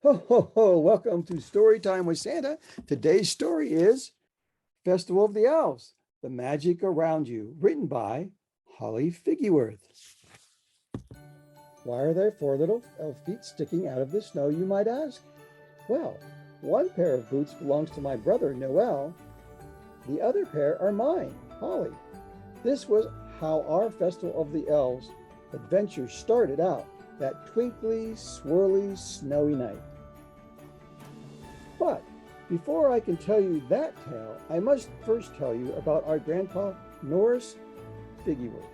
Ho, ho, ho. Welcome to Story Time with Santa. Today's story is Festival of the Elves, The Magic Around You, written by Holly Figgyworth. Why are there four little elf feet sticking out of the snow, you might ask? Well, one pair of boots belongs to my brother, Noel. The other pair are mine, Holly. This was how our Festival of the Elves adventure started out that twinkly, swirly, snowy night. But before I can tell you that tale, I must first tell you about our Grandpa Norris Figgyworth.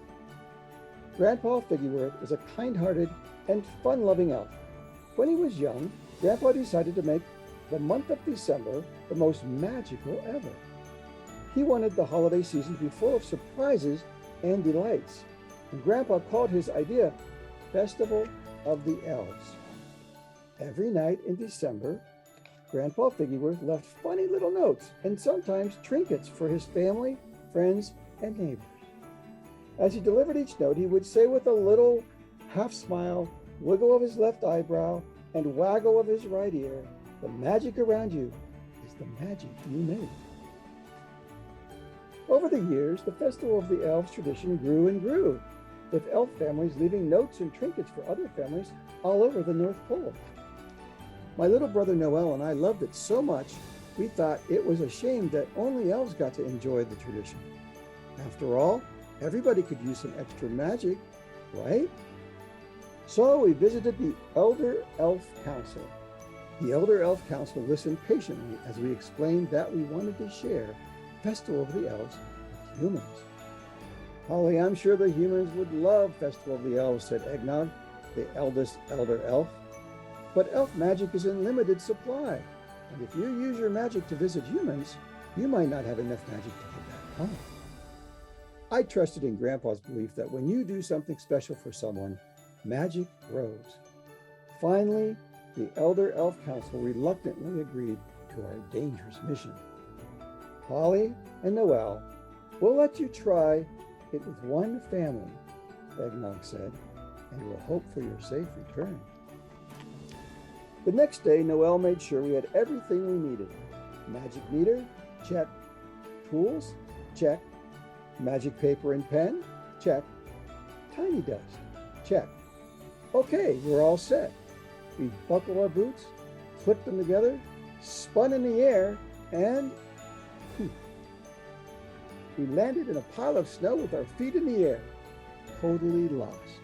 Grandpa Figgyworth is a kind-hearted and fun-loving elf. When he was young, Grandpa decided to make the month of December the most magical ever. He wanted the holiday season to be full of surprises and delights, and Grandpa called his idea Festival of the Elves. Every night in December, Grandpa Figgyworth left funny little notes and sometimes trinkets for his family, friends, and neighbors. As he delivered each note, he would say with a little half smile, wiggle of his left eyebrow, and waggle of his right ear, "The magic around you is the magic you make." Over the years, the Festival of the Elves tradition grew and grew, with elf families leaving notes and trinkets for other families all over the North Pole. My little brother Noel and I loved it so much, we thought it was a shame that only elves got to enjoy the tradition. After all, everybody could use some extra magic, right? So we visited the Elder Elf Council. The Elder Elf Council listened patiently as we explained that we wanted to share Festival of the Elves with humans. Holly, I'm sure the humans would love Festival of the Elves, said Eggnog, the eldest elder elf. But elf magic is in limited supply, and if you use your magic to visit humans, you might not have enough magic to get back home. I trusted in Grandpa's belief that when you do something special for someone, magic grows. Finally, the Elder Elf Council reluctantly agreed to our dangerous mission. Holly and Noel, we'll let you try it with one family, Eggnog said, and we'll hope for your safe return. The next day, Noel made sure we had everything we needed. Magic meter, check. Tools, check. Magic paper and pen, check. Tiny dust, check. Okay, we're all set. We buckled our boots, clipped them together, spun in the air, and poof. We landed in a pile of snow with our feet in the air, totally lost.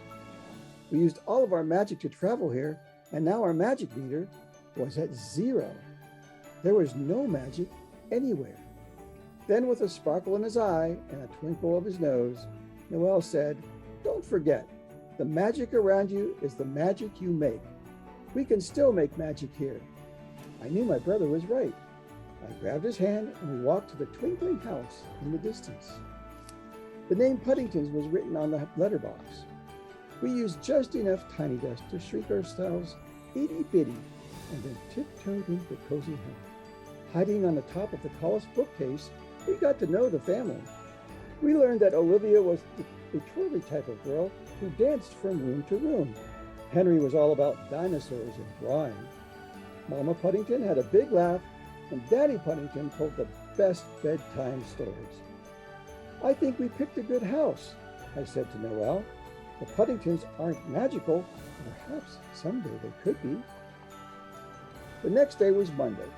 We used all of our magic to travel here, and now our magic meter was at 0. There was no magic anywhere. Then with a sparkle in his eye and a twinkle of his nose, Noel said, "Don't forget, the magic around you is the magic you make. We can still make magic here." I knew my brother was right. I grabbed his hand and we walked to the twinkling house in the distance. The name Puddingtons was written on the letterbox. We used just enough tiny dust to shrink ourselves itty-bitty and then tiptoed into the cozy home. Hiding on the top of the tallest bookcase, we got to know the family. We learned that Olivia was a twirly type of girl who danced from room to room. Henry was all about dinosaurs and drawing. Mama Puddington had a big laugh, and Daddy Puddington told the best bedtime stories. "I think we picked a good house," I said to Noel. "The Puddingtons aren't magical. Perhaps someday they could be." The next day was Monday,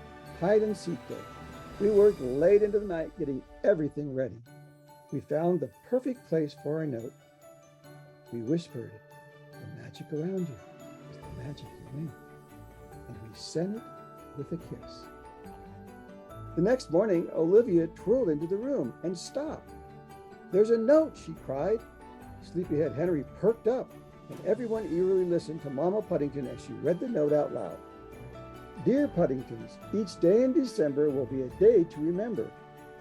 hide and seek day. We worked late into the night getting everything ready. We found the perfect place for our note. We whispered, "The magic around you is the magic you make." And we sent it with a kiss. The next morning, Olivia twirled into the room and stopped. "There's a note," she cried. Sleepyhead Henry perked up, and everyone eagerly listened to Mama Puddington as she read the note out loud. "Dear Puddingtons, each day in December will be a day to remember.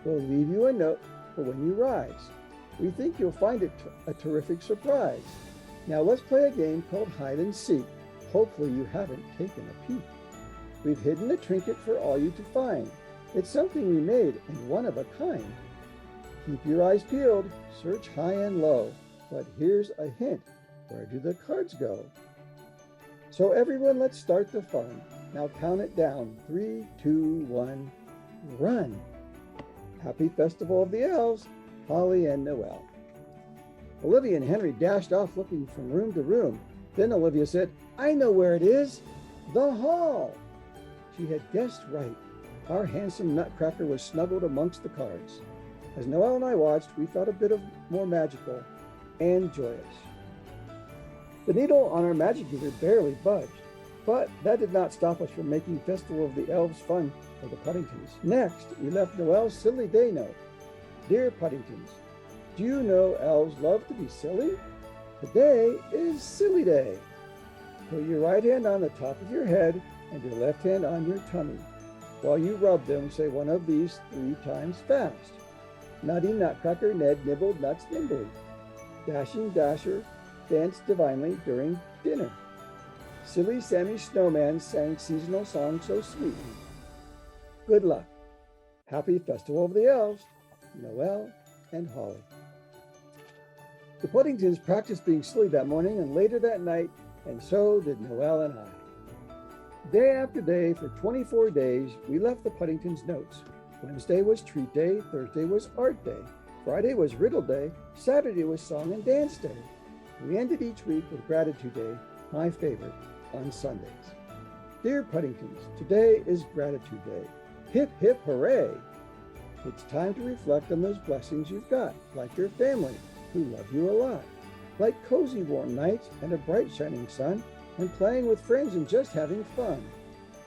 We'll leave you a note for when you rise. We think you'll find it a terrific surprise. Now let's play a game called hide and seek. Hopefully you haven't taken a peek. We've hidden a trinket for all you to find. It's something we made and one of a kind. Keep your eyes peeled, search high and low. But here's a hint, where do the cards go?" So everyone, let's start the fun. Now count it down. 3, 2, 1, run. Happy Festival of the Elves, Holly and Noel. Olivia and Henry dashed off looking from room to room. Then Olivia said, I know where it is, the hall. She had guessed right. Our handsome Nutcracker was snuggled amongst the cards. As Noel and I watched, we felt a bit more magical and joyous. The needle on our magic meter barely budged, but that did not stop us from making Festival of the Elves fun for the Puddingtons. Next, we left Noel's silly day note. Dear Puddingtons, do you know elves love to be silly? Today is Silly Day. Put your right hand on the top of your head and your left hand on your tummy. While you rub them, say one of these 3 times fast. Nutty Nutcracker Ned nibbled nuts nimbly. Dashing Dasher danced divinely during dinner. Silly Sammy Snowman sang seasonal songs so sweetly. Good luck. Happy Festival of the Elves, Noel and Holly. The Puddingtons practiced being silly that morning and later that night, and so did Noel and I. Day after day, for 24 days, we left the Puddingtons notes. Wednesday was Treat Day, Thursday was Art Day, Friday was Riddle Day, Saturday was Song and Dance Day. We ended each week with Gratitude Day, my favorite, on Sundays. Dear Puddingtons, today is Gratitude Day. Hip, hip, hooray! It's time to reflect on those blessings you've got, like your family, who love you a lot, like cozy warm nights and a bright shining sun, and playing with friends and just having fun.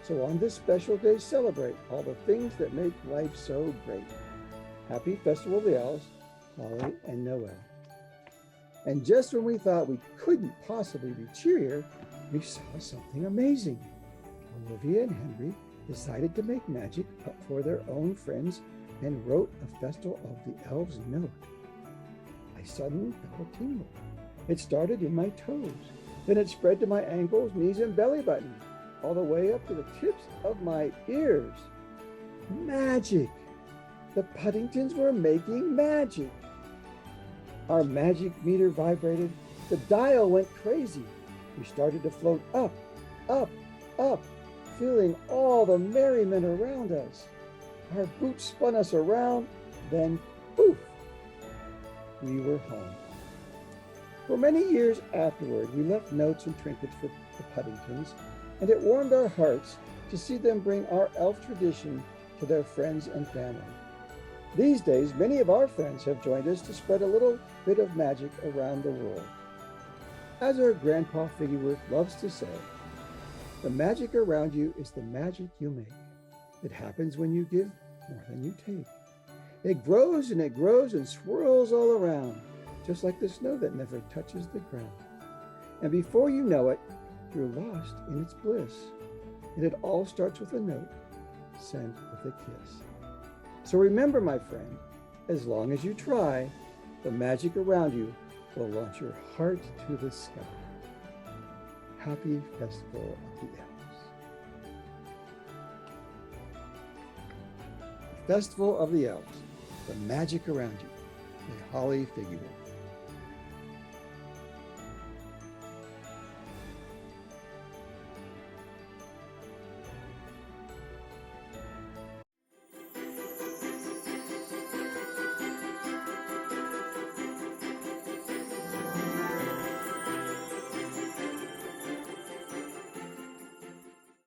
So on this special day, celebrate all the things that make life so great. Happy Festival of the Elves, Holly and Noel. And just when we thought we couldn't possibly be cheerier, we saw something amazing. Olivia and Henry decided to make magic up for their own friends and wrote a Festival of the Elves note. I suddenly felt a tingle. It started in my toes. Then it spread to my ankles, knees, and belly button, all the way up to the tips of my ears. Magic! The Puddingtons were making magic. Our magic meter vibrated. The dial went crazy. We started to float up, up, up, feeling all the merriment around us. Our boots spun us around, then poof, we were home. For many years afterward, we left notes and trinkets for the Puddingtons, and it warmed our hearts to see them bring our elf tradition to their friends and family. These days, many of our friends have joined us to spread a little bit of magic around the world. As our Grandpa Figgyworth loves to say, the magic around you is the magic you make. It happens when you give more than you take. It grows and swirls all around, just like the snow that never touches the ground. And before you know it, you're lost in its bliss. And it all starts with a note sent with a kiss. So remember, my friend, as long as you try, the magic around you will launch your heart to the sky. Happy Festival of the Elves. Festival of the Elves, the magic around you, by Holly Figgyworth.